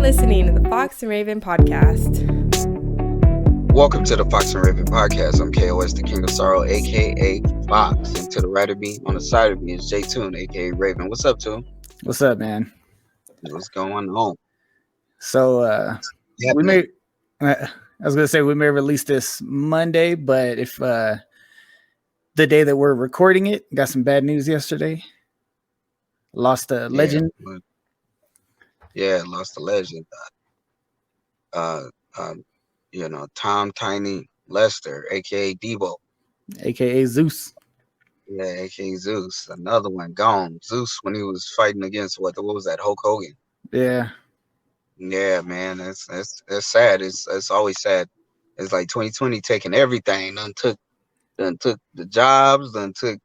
listening to the Fox and Raven podcast. Welcome to the Fox and Raven podcast. I'm KOS, the King of Sorrow, aka Fox. And to the right of me, on the side of me, is J Tune, aka Raven. What's up, Tune? What's up, man? What's going on? So we may I was gonna say we may release this Monday, but if the day that we're recording it, got some bad news yesterday. Lost a legend. Yeah, lost a legend. Tom Tiny Lester, aka Debo, aka Zues. Yeah, aka Zeus. Another one gone. Zeus when he was fighting against what was that? Hulk Hogan. Yeah. Yeah, man, that's sad. It's always sad. It's like 2020 taking everything. Done took the jobs. Done took,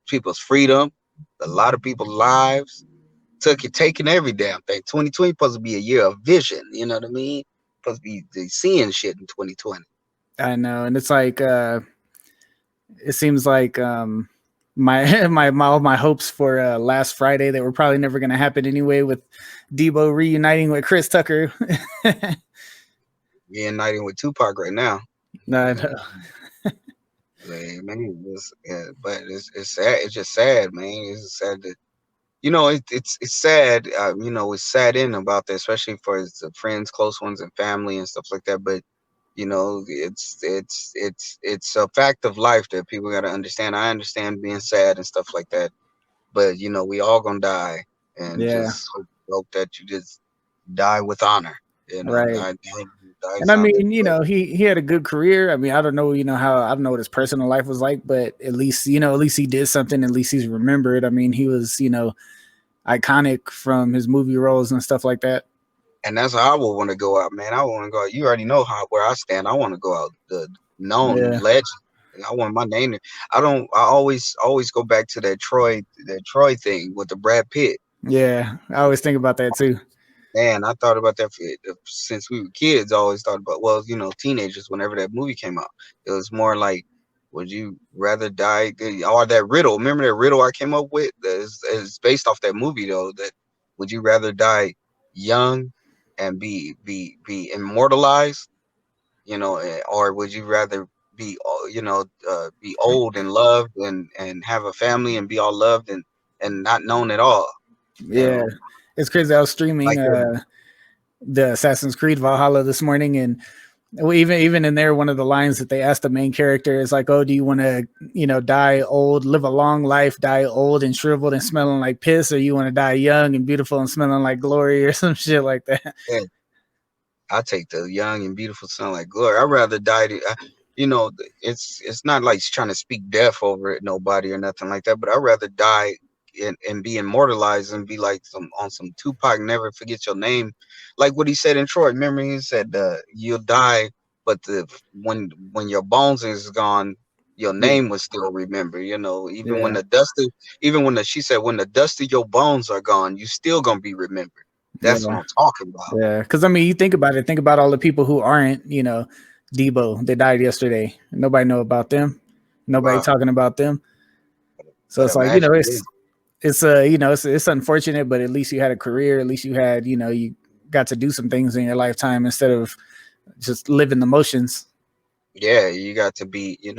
people's freedom. A lot of people's lives. Taking every damn thing. 2020 supposed to be a year of vision. You know what I mean? Supposed to be seeing shit in 2020. I know, and it's like it seems like my hopes for last Friday that were probably never going to happen anyway, with Debo reuniting with Chris Tucker. Reuniting with Tupac right now. No, I know. But it's sad. It's just sad, man. It's sad that it's sad. It's sad about that, especially for his friends, close ones, and family and stuff like that. But it's a fact of life that people got to understand. I understand being sad and stuff like that, but we all gonna die, and just hope that you just die with honor. Right. And I mean, he had a good career. I mean, I don't know, I don't know what his personal life was like, but at least he did something. At least he's remembered. I mean, he was, iconic from his movie roles and stuff like that. And that's how I would want to go out, man. I want to go out. You already know where I stand. I want to go out the known legend. I want my name. I always go back to that Troy thing with the Brad Pitt. Yeah, I always think about that too. Man, I thought about that since we were kids. I always thought about, teenagers, whenever that movie came out. It was more like, would you rather die? Or that riddle. Remember that riddle I came up with? It's based off that movie, though. That would you rather die young and be immortalized, or would you rather be old and loved and have a family and be all loved and not known at all? Yeah. It's crazy. I was streaming the Assassin's Creed Valhalla this morning, and even in there, one of the lines that they asked the main character is like, "Oh, do you want to, die old, live a long life, die old and shriveled and smelling like piss, or you want to die young and beautiful and smelling like glory," or some shit like that? Yeah. I take the young and beautiful smelling like glory. I'd rather die. It's not like trying to speak death over it, nobody or nothing like that. But I'd rather die and be immortalized and be like some Tupac, never forget your name, like what he said in Troy. Remember, he said you'll die, but when your bones is gone, your name was still remember. When she said when the dust of your bones are gone, you still gonna be remembered. That's what I'm talking about. Yeah, because I mean, you think about it. Think about all the people who aren't, Debo. They died yesterday. Nobody know about them. Nobody talking about them. So it's like, it's unfortunate, but at least you had a career. At least you had, you got to do some things in your lifetime instead of just living the motions. Yeah, you got to be, he's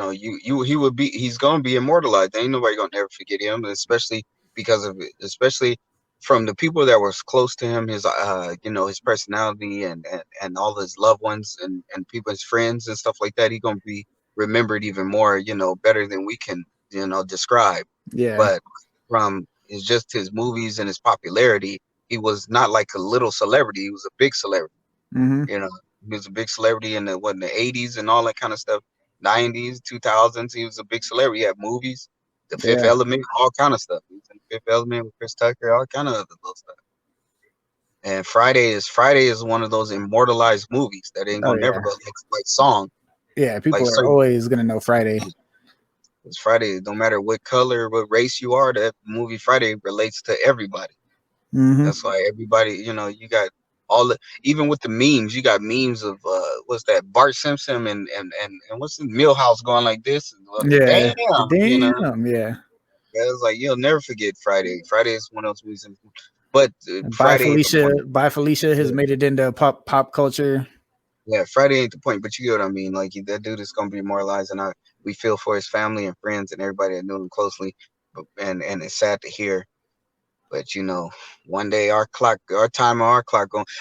going to be immortalized. Ain't nobody going to ever forget him, especially because of it, especially from the people that were close to him, his, his personality and all his loved ones and people, his friends and stuff like that. He's going to be remembered even more, better than we can, describe. Yeah. But from just his movies and his popularity, he was not like a little celebrity. He was a big celebrity. Mm-hmm. He was a big celebrity in the 80s and all that kind of stuff. 90s, 2000s, he was a big celebrity. He had movies, The Fifth Element, all kind of stuff. He was in The Fifth Element with Chris Tucker, all kind of other little stuff. And Friday is one of those immortalized movies that ain't gonna never go like song. Yeah, people are always gonna know Friday. It's Friday, no matter what color, what race you are, that movie Friday relates to everybody. Mm-hmm. That's why everybody, you got even with the memes, you got memes of what's that, Bart Simpson and what's the Millhouse going like this? Yeah, damn, yeah. It was like you'll never forget Friday. Friday is one of those reasons. But Bye Friday ain't the Felicia. point. Bye Felicia has Yeah. made it into pop culture. Yeah, Friday ain't the point, but you get what I mean. Like that dude is gonna be demoralized, and we feel for his family and friends and everybody that knew him closely. And it's sad to hear. But one day our clock going.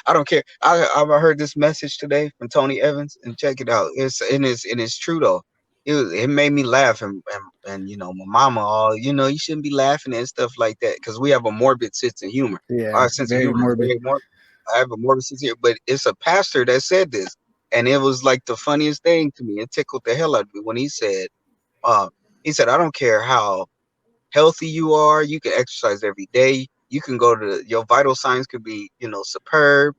I don't care. I heard this message today from Tony Evans, and check it out. It's true though. It made me laugh, and my mama, you shouldn't be laughing and stuff like that because we have a morbid sense of humor. Yeah, Our sense of very humor is morbid. very morbid. I have a morbid sense of humor, but it's a pastor that said this, and it was like the funniest thing to me. It tickled the hell out of me when uh, he said, I don't care how healthy you are, you can exercise every day, you can go to your vital signs could be superb,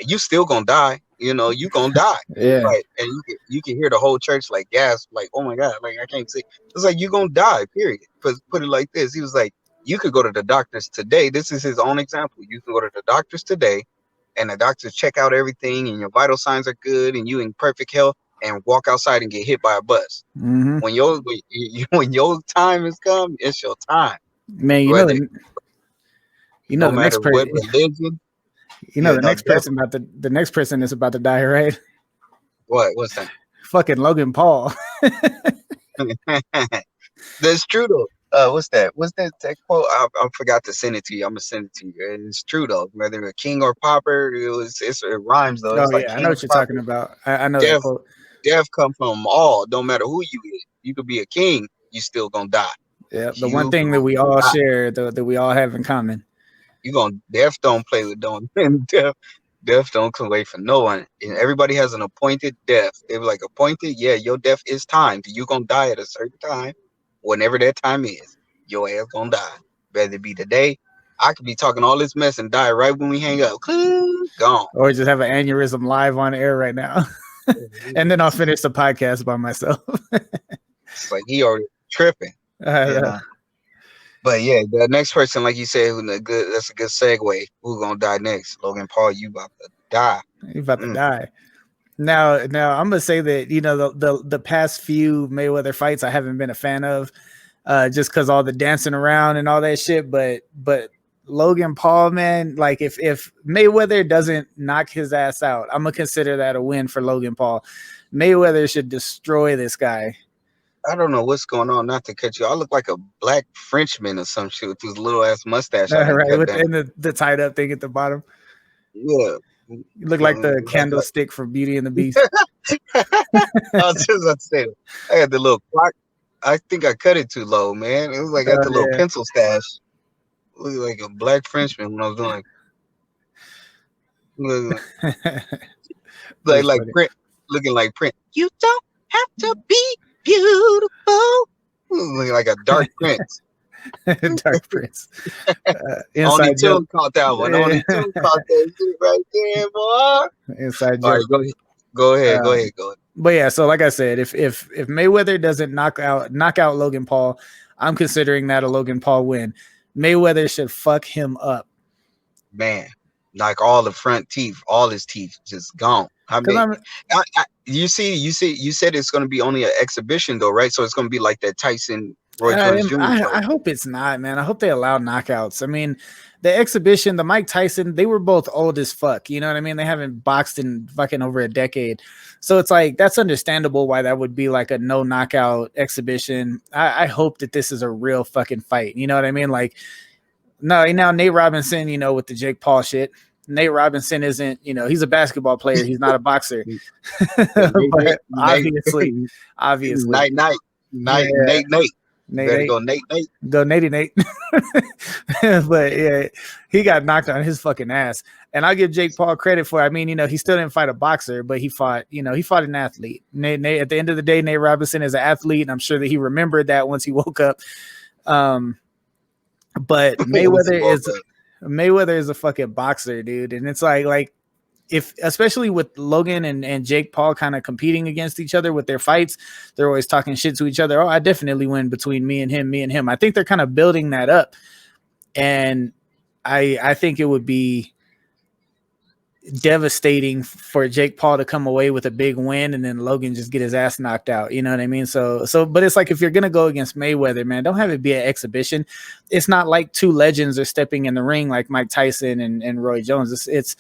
you still gonna die, you gonna die. Yeah. Right. And you can hear the whole church like gasp, like, oh my god, like I can't say. It's like you gonna die, period. Because put it like this, he was like, you could go to the doctors today, this is his own example, you can go to the doctors today and the doctors check out everything and your vital signs are good and you in perfect health, and walk outside and get hit by a bus. Mm-hmm. When your time has come, it's your time. Man, Whether the no next matter what person. religion, The next person is about to die, right? what's that? Fucking Logan Paul. That's true though. What's that? What's that quote? I forgot to send it to you. I'm gonna send it to you. It's true though. Whether a king or pauper, it rhymes though. It's Oh like yeah, I king know or what you're pauper. talking about. I know that Death, quote. death come from all. Don't matter who you is. You could be a king. You still gonna die. Yeah, the one You thing that we gonna all die. share, that we all have in common. Death don't play with death don't come away from no one. And everybody has an appointed death. They were like appointed, yeah, your death is timed. You gonna die at a certain time, whenever that time is. Your ass gonna die. Whether it be today, I could be talking all this mess and die right when we hang up. Gone. Or just have an aneurysm live on air right now. And then I'll finish the podcast by myself. It's like he already tripping. But yeah, the next person, like you said, that's a good segue. Who's gonna die next? Logan Paul, you about to die. You're about to die. Now I'm gonna say that the past few Mayweather fights I haven't been a fan of, just because all the dancing around and all that shit. But Logan Paul, man, like if Mayweather doesn't knock his ass out, I'm gonna consider that a win for Logan Paul. Mayweather should destroy this guy. I don't know what's going on. Not to cut you, I look like a black Frenchman or some shit with his little ass mustache. Right, with the tied up thing at the bottom. Yeah, you look like the candlestick from Beauty and the Beast. I was just about to say that. I had the little clock. I think I cut it too low, man. It was like I got the little pencil stash. Look like a black Frenchman when I was doing like print, looking like print. You don't have to be beautiful. Looking like a dark prince. Dark Prince. Only Tune caught that one. Only Tune caught that shit right there, boy. Inside joke. All right, go ahead. But yeah, so like I said, if Mayweather doesn't knock out Logan Paul, I'm considering that a Logan Paul win. Mayweather should fuck him up. Man, like all the front teeth, all his teeth just gone. I mean, you said it's going to be only an exhibition though, right? So it's going to be like that Tyson Roy Jones Jr. I hope it's not, man. I hope they allow knockouts. I mean, the exhibition, the Mike Tyson, they were both old as fuck. You know what I mean? They haven't boxed in fucking over a decade. So it's like, that's understandable why that would be like a no knockout exhibition. I hope that this is a real fucking fight. You know what I mean? Like, no, now Nate Robinson, with the Jake Paul shit. Nate Robinson isn't, he's a basketball player. He's not a boxer. But obviously. Nate. Go Nate. Go Nate. But yeah, he got knocked on his fucking ass. And I'll give Jake Paul credit for it. I mean, he still didn't fight a boxer, but he fought an athlete. Nate, at the end of the day, Nate Robinson is an athlete, and I'm sure that he remembered that once he woke up. But Mayweather is a fucking boxer, dude. And it's like if, especially with Logan and Jake Paul kind of competing against each other with their fights, they're always talking shit to each other. Oh, I definitely win between me and him. I think they're kind of building that up. And I think it would be devastating for Jake Paul to come away with a big win and then Logan just get his ass knocked out. You know what I mean? So, but it's like, if you're going to go against Mayweather, man, don't have it be an exhibition. It's not like two legends are stepping in the ring like Mike Tyson and Roy Jones. It's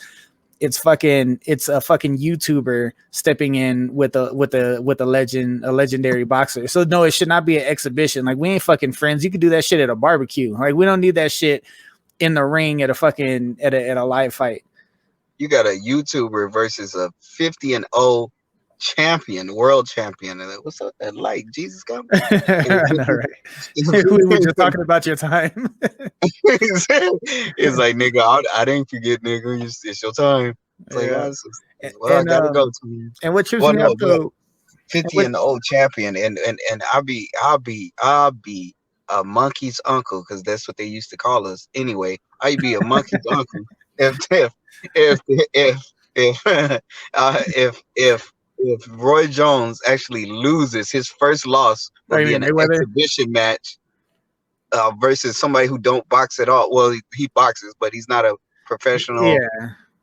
a fucking YouTuber stepping in with a legendary boxer. So no, it should not be an exhibition. Like, we ain't fucking friends. You could do that shit at a barbecue. Like, we don't need that shit in the ring at a live fight. You got a YouTuber versus a 50-0 champion, world champion. And what's up that light? Jesus got me. I know, right? We were just talking about your time. It's like, nigga, I didn't forget, nigga. It's your time. It's like, I gotta go to you. And what trips me up though, 50-0 champion, and I'll be a monkey's uncle, because that's what they used to call us. Anyway, I'd be a monkey's uncle if Roy Jones actually loses his first loss in an exhibition match versus somebody who don't box at all. Well, he boxes, but he's not a professional. Yeah.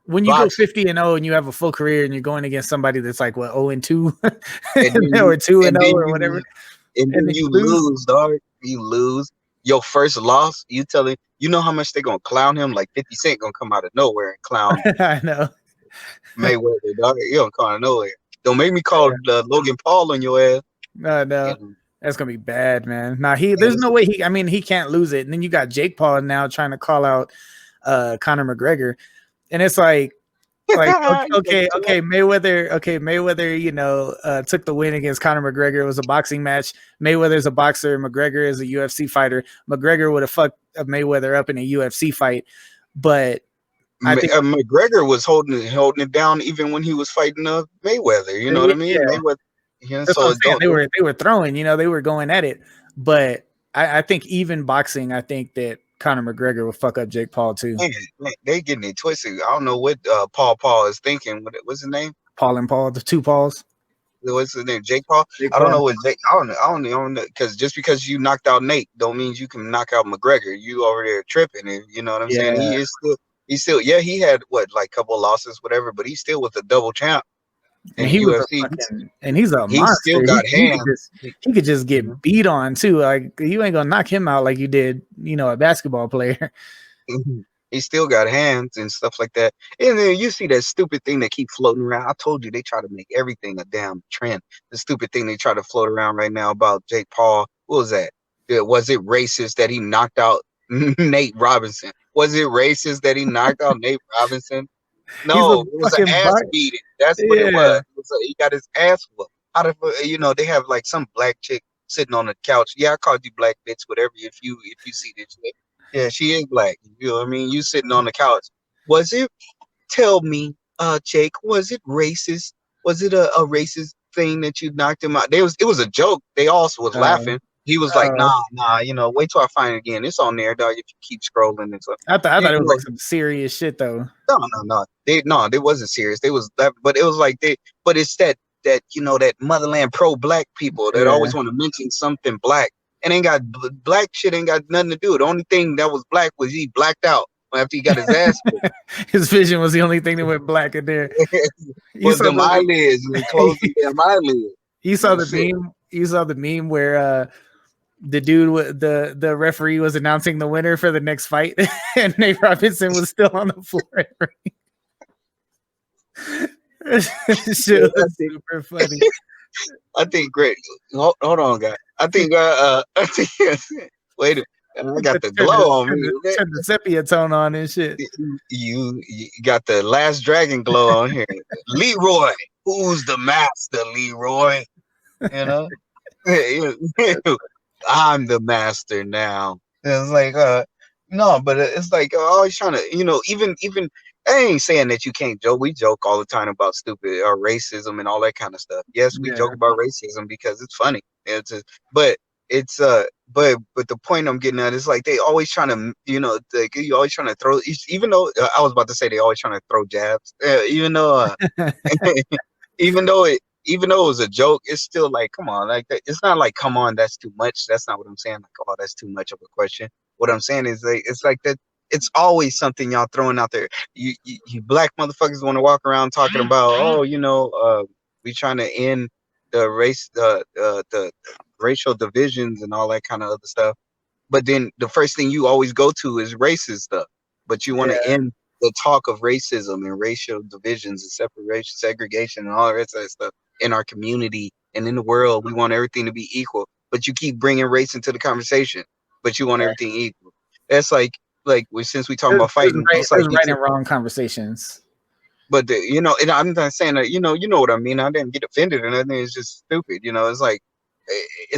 When you boxer. Go 50-0 and you have a full career and you're going against somebody that's like, what, 0-2 or 2-0 or whatever. And then you lose, dog. You lose. Your first loss, you know how much they're going to clown him? Like 50 Cent going to come out of nowhere and clown I know. Mayweather, dog. You don't come out of nowhere. Don't make me call Logan Paul on your ass. No. That's going to be bad, man. Nah, there's no way he can't lose it. And then you got Jake Paul now trying to call out Conor McGregor. And it's like okay, Mayweather, took the win against Conor McGregor. It was a boxing match. Mayweather's a boxer. McGregor is a UFC fighter. McGregor would have fucked Mayweather up in a UFC fight, but I think McGregor was holding it down even when he was fighting Mayweather. You know what I mean? Yeah. Mayweather. That's what I'm saying. They were throwing. They were going at it. But I think even boxing, I think that Conor McGregor will fuck up Jake Paul too. Man, they getting it twisted. I don't know what Paul is thinking. What's his name? Paul and Paul, the two Pauls. What's his name? Jake Paul. I don't know what Jake. I don't know, because just because you knocked out Nate don't mean you can knock out McGregor. You over there tripping, and you know what I'm saying. He's still. Yeah, he had a couple of losses, whatever, but he still was a double champ. And he's a monster. He still got hands. He could just get beat on too. Like, you ain't gonna knock him out like you did, a basketball player. He still got hands and stuff like that. And then you see that stupid thing that keep floating around. I told you they try to make everything a damn trend. The stupid thing they try to float around right now about Jake Paul. What was that? Was it racist that he knocked out Nate Robinson? Was it racist that he knocked out Nate Robinson? No, it was an ass beating. That's what it was. He got his ass whooped. They have like some black chick sitting on the couch. Yeah, I called you black bitch, whatever. If you see this shit, yeah, she is black. You know what I mean? You sitting on the couch. Tell me, Jake, was it racist? Was it a racist thing that you knocked him out? It was a joke. They also was laughing. He was like, nah, wait till I find it again. It's on there, dog. If you keep scrolling and stuff. I thought it was like some serious shit though. No. They wasn't serious. They was that, but it was like but it's that that motherland pro black people that always want to mention something black and black shit ain't got nothing to do. The only thing that was black was he blacked out after he got his ass whipped. His vision was the only thing that went black in there. Was them eyelids and closed them eyelids. You saw the meme. You saw the meme where the dude, the referee was announcing the winner for the next fight, and Nate Robinson was still on the floor. Shit was super funny. I think great. Hold on, guys. I think wait a minute. I got the glow on me. Turn the sepia tone on and shit. You got the Last Dragon glow on here. Leroy, who's the master, Leroy? I'm the master now. It's like no, but it's like always trying to even I ain't saying that you can't joke. We joke all the time about stupid racism and all that kind of stuff. Yes, we joke about racism because it's funny. But the point I'm getting at is like they always trying to you always trying to throw, even though I was about to say they always trying to throw jabs, even though even though it was a joke, it's still like, come on, like it's not like, come on, that's too much. That's not what I'm saying. Like, oh, that's too much of a question. What I'm saying is it's like that it's always something y'all throwing out there. You black motherfuckers want to walk around talking about, oh, we trying to end the the racial divisions and all that kind of other stuff. But then the first thing you always go to is racist stuff. But you want to end the talk of racism and racial divisions and separation, segregation, and all the rest of that stuff in our community and in the world. We want everything to be equal, but you keep bringing race into the conversation. But you want everything equal. That's like since we talking about fighting, it's like right and wrong conversations. But and I'm not saying that you know what I mean. I didn't get offended or nothing. It's just stupid. It's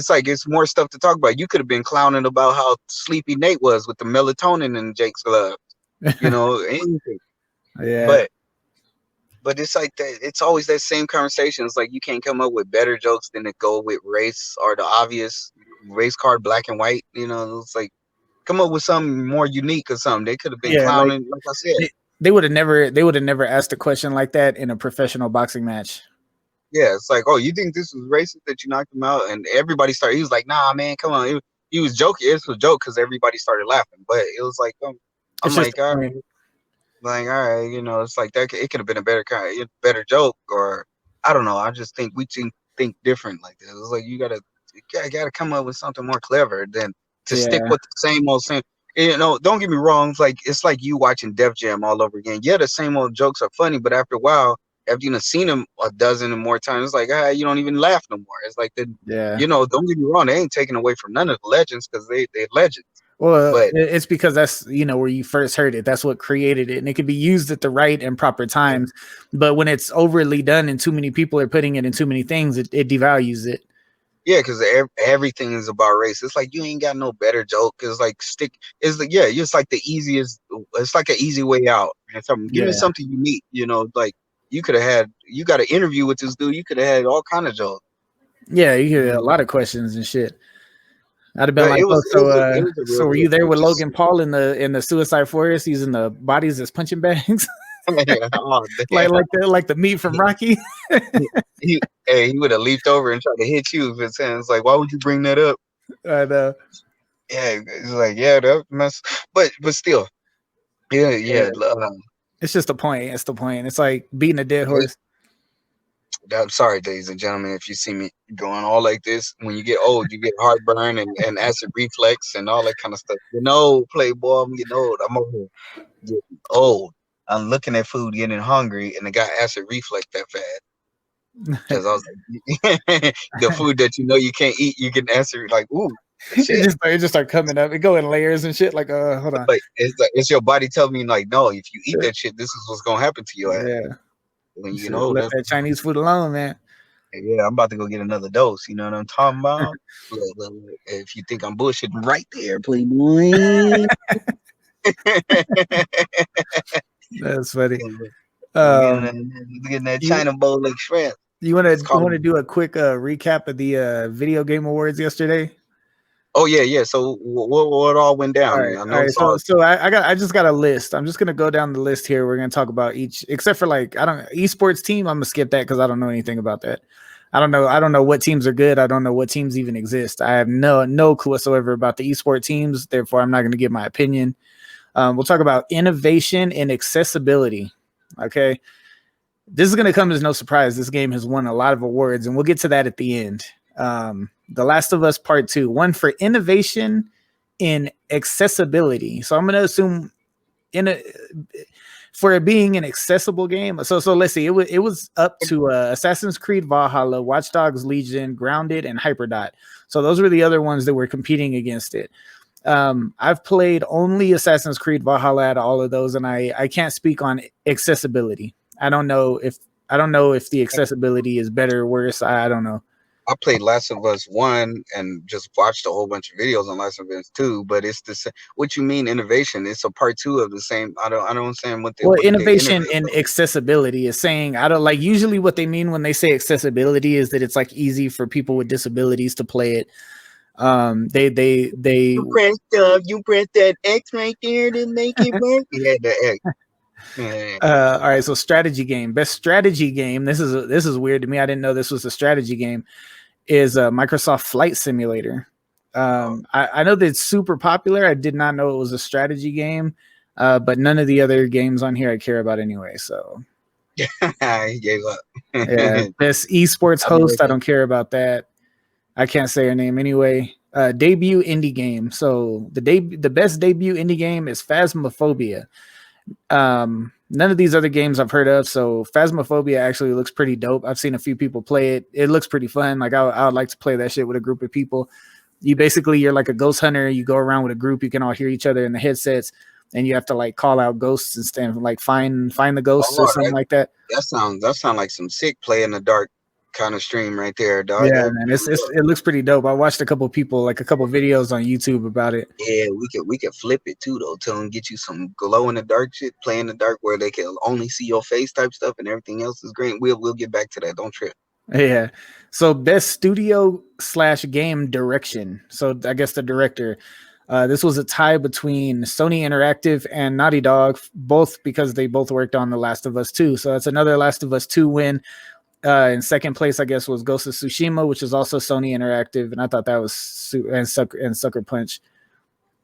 like it's more stuff to talk about. You could have been clowning about how sleepy Nate was with the melatonin in Jake's glove. Anything. Yeah. But it's like that. It's always that same conversation. It's like you can't come up with better jokes than to go with race or the obvious race card, black and white. It's like come up with something more unique or something. They could have been clowning, like I said. They would have never asked a question like that in a professional boxing match. Yeah, it's like, oh, you think this was racist that you knocked him out? And everybody started. He was like, nah, man, come on. He was joking. It was a joke because everybody started laughing. But it was like, I'm like, all right. Like, all right, it's like that. It could have been a better joke, or I don't know. I just think we think different like this. It's like you gotta come up with something more clever than to stick with the same old same. Don't get me wrong. It's like you watching Def Jam all over again. Yeah, the same old jokes are funny, but after a while, after you've seen them a dozen or more times, it's like you don't even laugh no more. It's like don't get me wrong. They ain't taking away from none of the legends because they're legends. Well, but it's because that's where you first heard it. That's what created it, and it can be used at the right and proper times. But when it's overly done and too many people are putting it in too many things, it devalues it. Yeah, because everything is about race. It's like you ain't got no better joke. It's like it's like the easiest. It's like an easy way out. Give me something unique. Like you got an interview with this dude. You could have had all kind of jokes. Yeah, you could have a lot of questions and shit. I'd have been so were you there with Logan Paul in the Suicide Forest using the bodies as punching bags? like the meat from Rocky. he would have leaped over and tried to hit you. It's like, why would you bring that up? I know. Yeah, it's like that mess. But still, yeah. It's just the point. It's the point. It's like beating a dead horse. I'm sorry, ladies and gentlemen, if you see me going all like this. When you get old, you get heartburn and acid reflux and all that kind of stuff. Playboy, I'm getting old. I'm over here getting old. I'm looking at food, getting hungry, and I got acid reflux that bad. Because I was like, the food that you can't eat, you get acid like, ooh. It just start coming up. It go in layers and shit. Like, hold on. Like it's your body telling me like, no, if you eat that shit, this is what's gonna happen to your ass. Yeah. When let that Chinese food alone, man. Yeah, I'm about to go get another dose. You know what I'm talking about? If you think I'm bullshitting, right there, playboy. That's funny. Getting that China bowl like shrimp. You want to do a quick recap of the video game awards yesterday? Oh yeah. So what all went down? All right. So I just got a list. I'm just gonna go down the list here. We're gonna talk about each, except for esports team. I'm gonna skip that because I don't know anything about that. I don't know what teams are good. I don't know what teams even exist. I have no clue whatsoever about the esports teams. Therefore, I'm not gonna give my opinion. We'll talk about innovation and accessibility. Okay. This is gonna come as no surprise. This game has won a lot of awards, and we'll get to that at the end. The Last of Us Part 2 won for innovation in accessibility. So I'm going to assume for it being an accessible game. So let's see. It was up to Assassin's Creed Valhalla, Watch Dogs Legion, Grounded, and Hyperdot. So those were the other ones that were competing against it. I've played only Assassin's Creed Valhalla out of all of those, and I can't speak on accessibility. I don't know if the accessibility is better or worse. I don't know. I played Last of Us 1 and just watched a whole bunch of videos on Last of Us 2, but it's the same. What you mean innovation? It's a part 2 of the same. I don't understand what they. Well, innovation and accessibility is saying, usually what they mean when they say accessibility is that it's like easy for people with disabilities to play it. You press that X right there to make it work. Yeah, the X. All right, so strategy game, best strategy game. This is weird to me. I didn't know this was a strategy game. Is Microsoft Flight Simulator. I know that it's super popular. I did not know it was a strategy game. But none of the other games on here I care about anyway. So He gave up. yeah, best esports host. I don't care about that. I can't say her name anyway. Debut indie game. So the best debut indie game is Phasmophobia. None of these other games I've heard of. So Phasmophobia actually looks pretty dope. I've seen a few people play it. It looks pretty fun. Like I would like to play that shit with a group of people. You're like a ghost hunter. You go around with a group. You can all hear each other in the headsets, and you have to like call out ghosts and stand like find the ghosts or something like that. That sounds like some sick play in the dark kind of stream right there, dog. Yeah, man, it looks pretty dope. I watched a couple people, like a couple videos on YouTube about it. Yeah, we could flip it too though. Tell them get you some glow in the dark shit, play in the dark where they can only see your face type stuff, and everything else is great. We'll get back to that. Don't trip. Yeah. So best studio/game direction. So I guess the director. This was a tie between Sony Interactive and Naughty Dog, both because they both worked on The Last of Us 2. So that's another Last of Us 2 win. In second place, I guess, was Ghost of Tsushima, which is also Sony Interactive, and I thought that was and Sucker Punch.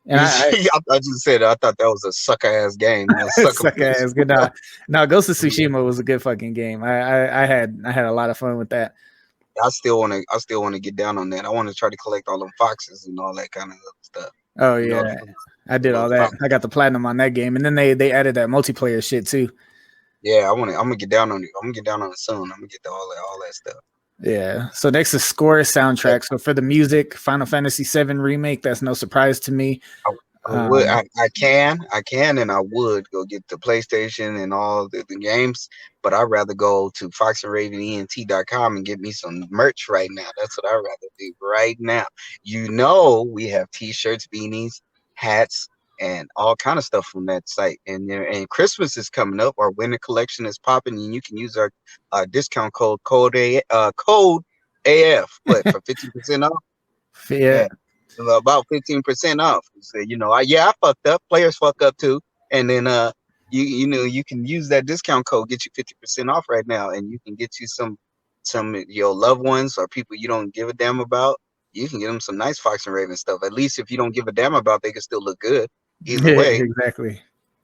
And I just said I thought that was a sucker ass game. Sucker ass good. No, Ghost of Tsushima was a good fucking game. I had a lot of fun with that. I still want to get down on that. I want to try to collect all them foxes and all that kind of stuff. Oh yeah, I did all that. I got the platinum on that game, and then they added that multiplayer shit too. Yeah, I'm gonna get down on it. I'm gonna get down on it soon. I'm gonna get to all that stuff. Yeah. So next is score soundtrack. So for the music, Final Fantasy VII remake. That's no surprise to me. I can, and I would go get the PlayStation and all the games, but I'd rather go to foxandravenent.com and get me some merch right now. That's what I'd rather do right now. We have T-shirts, beanies, hats, and all kind of stuff from that site. And Christmas is coming up. Our winter collection is popping, and you can use our discount code AF, but for 50% off. Yeah. About 15% off. So, I fucked up. Players fuck up too. And then you can use that discount code, get you 50% off right now, and you can get you some of your loved ones or people you don't give a damn about. You can get them some nice Fox and Raven stuff. At least if you don't give a damn about, they can still look good. Either way, exactly.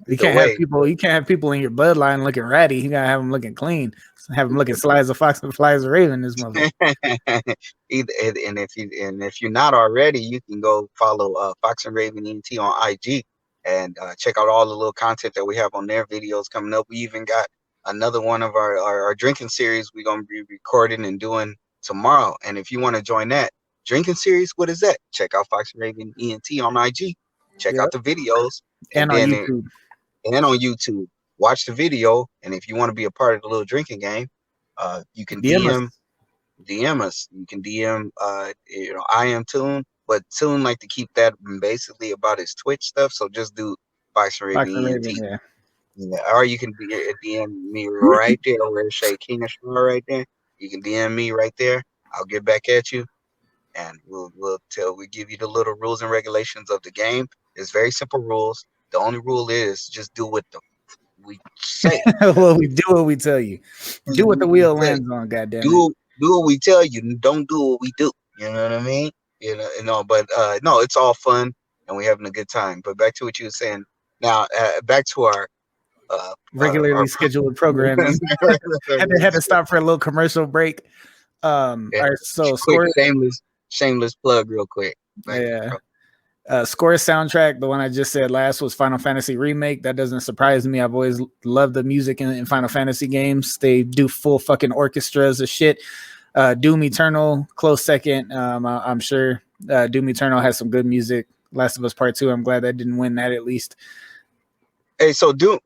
You can't have people in your bloodline looking ratty. You gotta have them looking clean. Have them looking sly as a fox and fly as a raven. This mother. And if you're not already, you can go follow Fox and Raven ENT on IG and check out all the little content that we have on their videos coming up. We even got another one of our drinking series we're gonna be recording and doing tomorrow. And if you want to join that drinking series, what is that? Check out Fox and Raven ENT on IG. Check out the videos and on YouTube. And on YouTube. Watch the video, and if you want to be a part of the little drinking game, you can DM us. You can DM I am Tune, but Tune like to keep that basically about his Twitch stuff. So just do Fox and Raven. Yeah. Or you can DM me right there where it say King of Star right there. You can DM me right there. I'll get back at you, and we'll give you the little rules and regulations of the game. It's very simple rules. The only rule is just do what we say. Well, we do what we tell you. Do what the wheel lands on. Goddamn. Do what we tell you. Don't do what we do. You know what I mean? But no, it's all fun and we're having a good time. But back to what you were saying. Now, back to our regularly scheduled programming. had to stop for a little commercial break. All right, so quick, shameless plug, real quick. Score soundtrack, the one I just said last was Final Fantasy Remake. That doesn't surprise me. I've always loved the music in Final Fantasy games. They do full fucking orchestras of shit. Doom Eternal, close second. I'm sure Doom Eternal has some good music. Last of Us Part 2, I'm glad that didn't win that at least. Hey, so Doom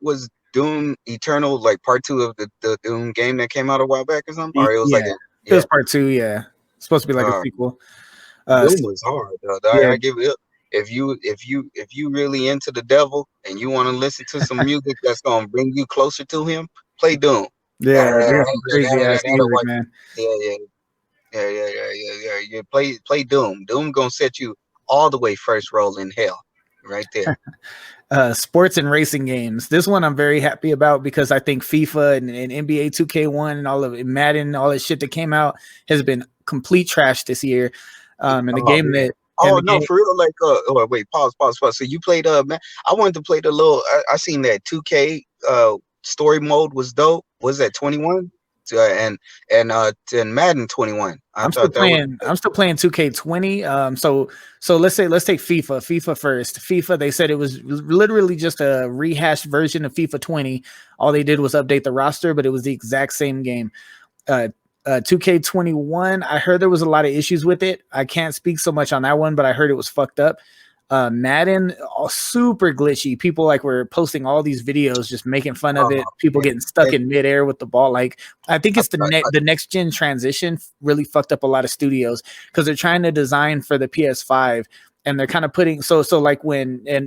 Eternal like Part 2 of the Doom game that came out a while back or something? Or it was it was Part 2, yeah. It's supposed to be like a sequel. Doom was hard, though. I give it up. If you really into the devil and you want to listen to some music that's gonna bring you closer to him, play Doom. Yeah, crazy ass music, man. Yeah. Play Doom. Doom gonna set you all the way first roll in hell, right there. Sports and racing games. This one I'm very happy about because I think FIFA and NBA 2K1 and all of it, Madden, all that shit that came out has been complete trash this year. And the game that And Oh the no, game, for real. Like, oh wait, pause. So you played man, I wanted to play the little. I seen that 2K story mode was dope. Was that 21? And Madden 21. I I'm still thought that was playing. I'm still playing 2K20. So let's take FIFA. FIFA first. FIFA. They said it was literally just a rehashed version of FIFA 20. All they did was update the roster, but it was the exact same game. 2K21. I heard there was a lot of issues with it. I can't speak so much on that one, but I heard it was fucked up. Madden, super glitchy. People like were posting all these videos just making fun of it. People getting stuck in midair with the ball. Like I think it's the next gen transition really fucked up a lot of studios because they're trying to design for the PS5 and they're kind of putting so like when they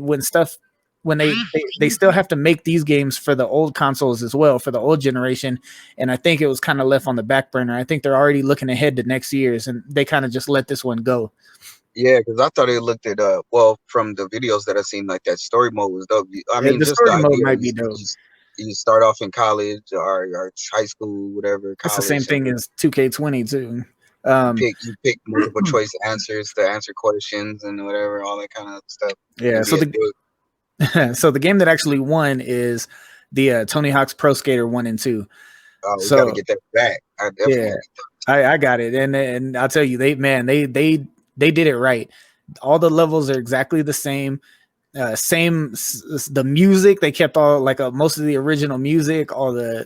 still have to make these games for the old consoles as well for the old generation, and I think it was kind of left on the back burner. I think they're already looking ahead to next year's, and they kind of just let this one go. Yeah, because I thought it looked at from the videos that I seen, like that story mode was dope. I Yeah, mean, the just the story mode idea might be dope. you start off in college or high school, whatever, It's the same college, thing as 2K20 too. you pick multiple choice answers to answer questions and whatever, all that kind of stuff. Yeah, so the game that actually won is the Tony Hawk's Pro Skater 1 and 2. We got to get that back. I definitely I got it, and I'll tell you, they did it right. All the levels are exactly the same. The music, they kept all like most of the original music, all the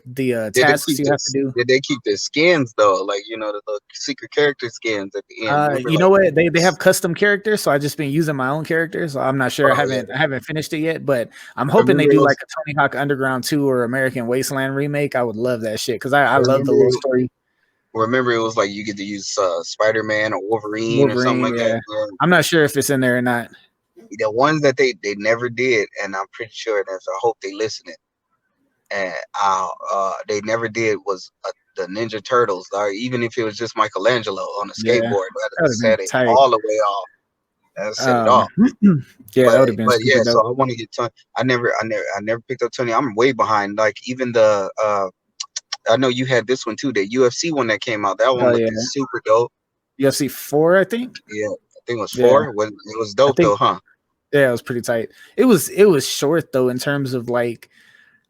tasks you have to do. Did they keep the skins though? Like, the secret character skins at the end. You know what? They have custom characters, so I just been using my own characters. So I'm not sure. I haven't finished it yet, but I'm hoping they do like a Tony Hawk Underground 2 or American Wasteland remake. I would love that shit because I love the little story. Remember, it was like you get to use Spider-Man or Wolverine or something like that. Yeah. I'm not sure if it's in there or not. The ones that they never did, and I'm pretty sure I hope they listen it. And they never did was the Ninja Turtles, or even if it was just Michelangelo on a skateboard, that set it all the way off. That set it off. Yeah, that would have been. But yeah, so I want to get Tony. I never picked up Tony. I'm way behind. Like even the I know you had this one too, the UFC one that came out. That one was super dope. UFC 4, I think. Yeah, I think it was 4. It was dope though, huh? Yeah, it was pretty tight. It was short though in terms of like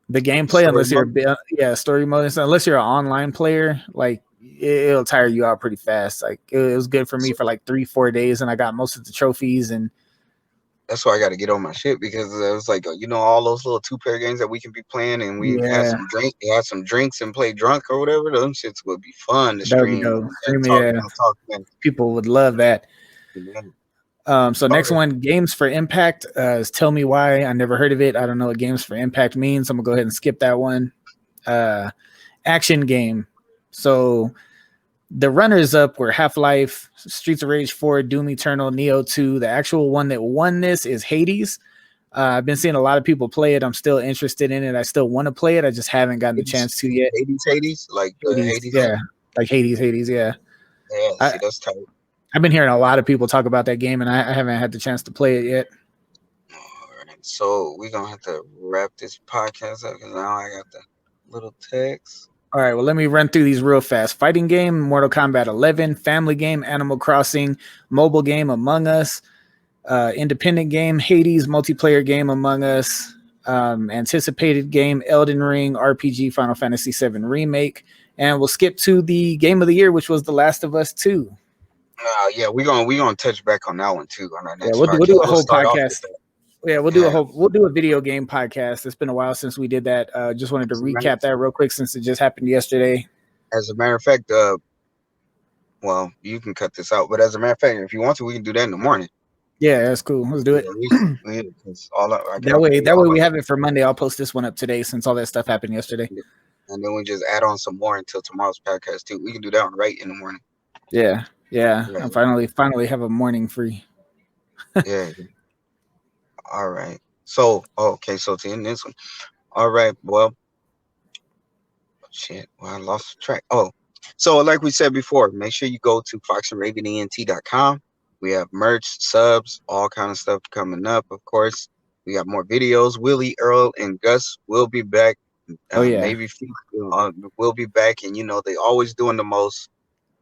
the gameplay, unless you're story mode. Unless you're an online player, like it'll tire you out pretty fast. Like it was good for me for like 3-4 days, and I got most of the trophies. And that's why I got to get on my shit because it was like all those little 2-player games that we can be playing, and we had some drinks and play drunk or whatever. Those shits would be fun to stream. People would love that. Yeah. So next one, Games for Impact, is Tell Me Why. I never heard of it. I don't know what Games for Impact means. I'm gonna go ahead and skip that one. Action game. So the runners up were Half-Life, Streets of Rage 4, Doom Eternal, Neo 2. The actual one that won this is Hades. I've been seeing a lot of people play it. I'm still interested in it. I still want to play it. I just haven't gotten the chance to yet. Hades? Like Hades? Yeah. Like Hades, yeah. Yeah, see, that's tight. I've been hearing a lot of people talk about that game, and I haven't had the chance to play it yet. All right, so we're going to have to wrap this podcast up because now I got the little text. All right, well, let me run through these real fast. Fighting game, Mortal Kombat 11. Family game, Animal Crossing. Mobile game, Among Us. Independent game, Hades. Multiplayer game, Among Us. Anticipated game, Elden Ring. RPG, Final Fantasy VII Remake. And we'll skip to the game of the year, which was The Last of Us 2. Yeah, we're gonna touch back on that one too on our next. We'll do a whole podcast. Yeah, we'll do a video game podcast. It's been a while since we did that. Just wanted to recap that real quick since it just happened yesterday. As a matter of fact, well, you can cut this out, but as a matter of fact, if you want to, we can do that in the morning. Yeah, that's cool. Let's do it. That way we have it for Monday. I'll post this one up today since all that stuff happened yesterday. And then we just add on some more until tomorrow's podcast too. We can do that one right in the morning. Yeah. I finally have a morning free. Yeah. All right. So to end this one. All right. Well, shit. Well, I lost track. Oh, so like we said before, make sure you go to foxandravent.com. We have merch, subs, all kind of stuff coming up. Of course, we got more videos. Willie, Earl, and Gus will be back. Maybe we'll be back, and they always doing the most.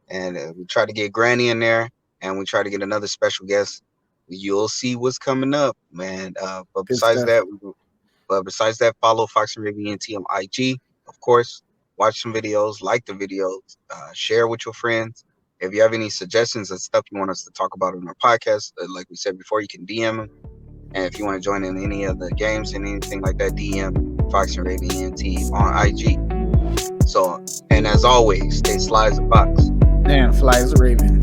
And we try to get Granny in there. and we try to get another special guest. You'll see what's coming up, man. But Good besides stuff. that, follow Fox and Raven ENT on IG, of course. Watch some videos, like the videos, share with your friends. If you have any suggestions and stuff you want us to talk about on our podcast, like we said before, you can DM them. And if you want to join in any of the games and anything like that, DM Fox and Raven ENT on IG. So, and as always, stay sly as a fox And fly as a raven.